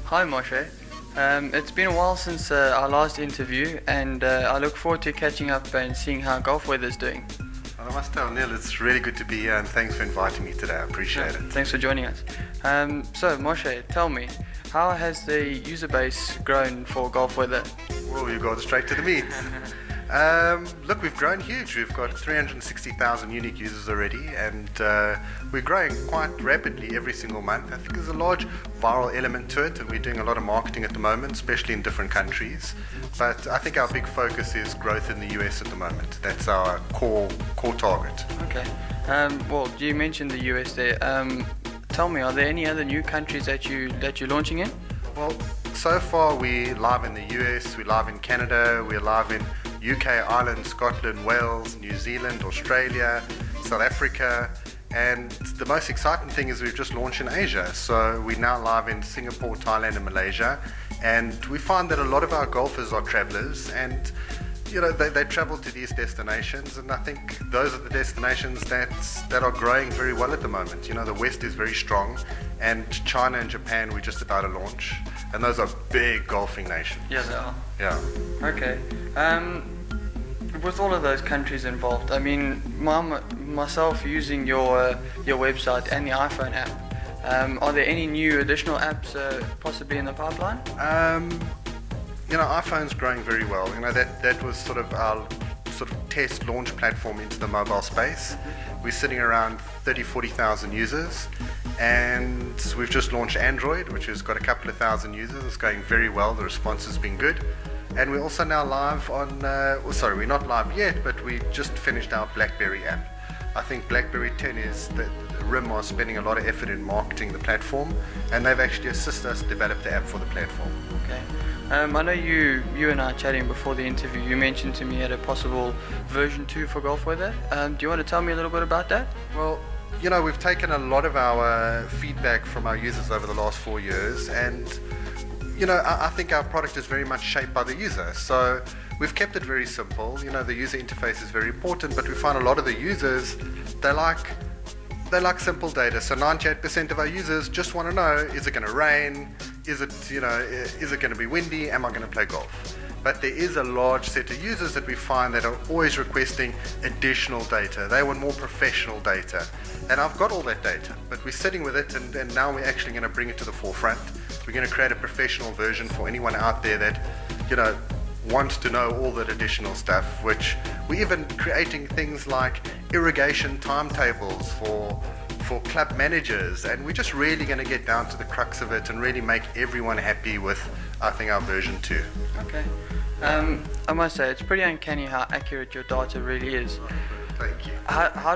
Hi Moshe. It's been a while since our last interview, and I look forward to catching up and seeing how golf weather's doing. Well, I must tell Neil, it's really good to be here, and thanks for inviting me today. I appreciate it. Thanks for joining us. So Moshe, tell me, how has the user base grown for golf weather? Well, you got straight to the meat. Look, we've grown huge. We've got 360,000 unique users already, and we're growing quite rapidly every single month. I think there's a large viral element to it, and we're doing a lot of marketing at the moment, especially in different countries. But I think our big focus is growth in the US at the moment. That's our core target. Okay. Well, you mentioned the US there. Tell me, are there any other new countries that you're launching in? Well, so far we're live in the US, we're live in Canada, we're live in UK, Ireland, Scotland, Wales, New Zealand, Australia, South Africa, and the most exciting thing is we've just launched in Asia. So we're now live in Singapore, Thailand and Malaysia, and we find that a lot of our golfers are travelers, and they travel to these destinations, and I think those are the destinations that are growing very well at the moment. The West is very strong, and China and Japan we're just about to launch, and those are big golfing nations. Yeah, they are. Yeah. Okay. With all of those countries involved, I mean, myself using your website and the iPhone app, are there any new additional apps possibly in the pipeline? iPhone's growing very well. That was sort of our test launch platform into the mobile space. We're sitting around 40,000 users, and we've just launched Android, which has got a couple of thousand users. It's going very well. The response has been good. And we're also now live on, we're not live yet, but we just finished our BlackBerry app. I think BlackBerry 10 is RIM are spending a lot of effort in marketing the platform, and they've actually assisted us develop the app for the platform. Okay. I know you and I chatting before the interview, you mentioned to me at a possible version 2 for golf weather. Do you want to tell me a little bit about that? Well, we've taken a lot of our feedback from our users over the last 4 years, and I think our product is very much shaped by the user. So we've kept it very simple. The user interface is very important, but we find a lot of the users, they like simple data. So 98% of our users just want to know, is it going to rain? Is it going to be windy? Am I going to play golf? But there is a large set of users that we find that are always requesting additional data. They want more professional data. And I've got all that data, but we're sitting with it, and now we're actually going to bring it to the forefront. We're going to create a professional version for anyone out there that, wants to know all that additional stuff, which we're even creating things like irrigation timetables for club managers, and we're just really going to get down to the crux of it and really make everyone happy with, I think, our version 2. Okay. I must say, it's pretty uncanny how accurate your data really is. Thank you. How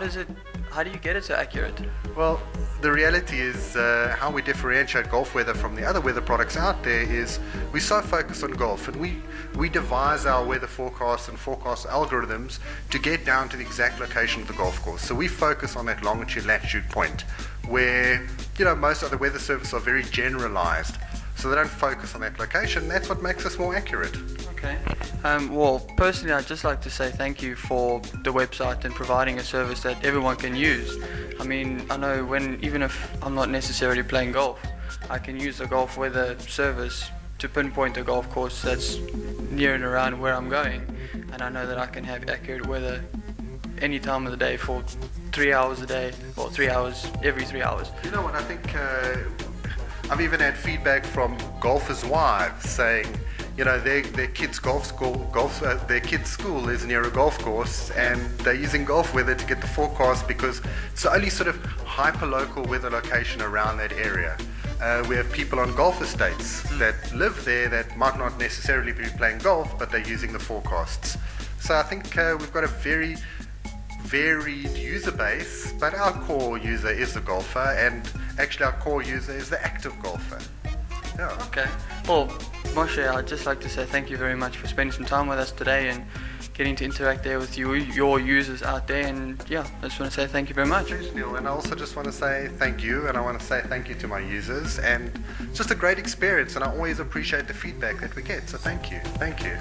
do you get it so accurate? Well, the reality is how we differentiate golf weather from the other weather products out there is we're so focused on golf, and we devise our weather forecasts and forecast algorithms to get down to the exact location of the golf course. So we focus on that longitude latitude point where most other weather services are very generalized, so they don't focus on that location. That's what makes us more accurate. Okay. Well, personally, I'd just like to say thank you for the website and providing a service that everyone can use. I mean, I know even if I'm not necessarily playing golf, I can use the golf weather service to pinpoint a golf course that's near and around where I'm going, and I know that I can have accurate weather any time of the day for 3 hours a day, or 3 hours every 3 hours. You know what? I think I've even had feedback from golfers' wives saying, their kids' their kids' school is near a golf course, and they're using golf weather to get the forecast because it's the only sort of hyper-local weather location around that area. We have people on golf estates that live there that might not necessarily be playing golf, but they're using the forecasts. So I think we've got a very varied user base, but our core user is the golfer, and actually our core user is the active golfer. Yeah. Okay. Well, Moshe, I'd just like to say thank you very much for spending some time with us today and getting to interact there with your users out there. And yeah, I just want to say thank you very much. Thanks, Neil. And I also just want to say thank you, and I want to say thank you to my users. And it's just a great experience, and I always appreciate the feedback that we get. So thank you. Thank you.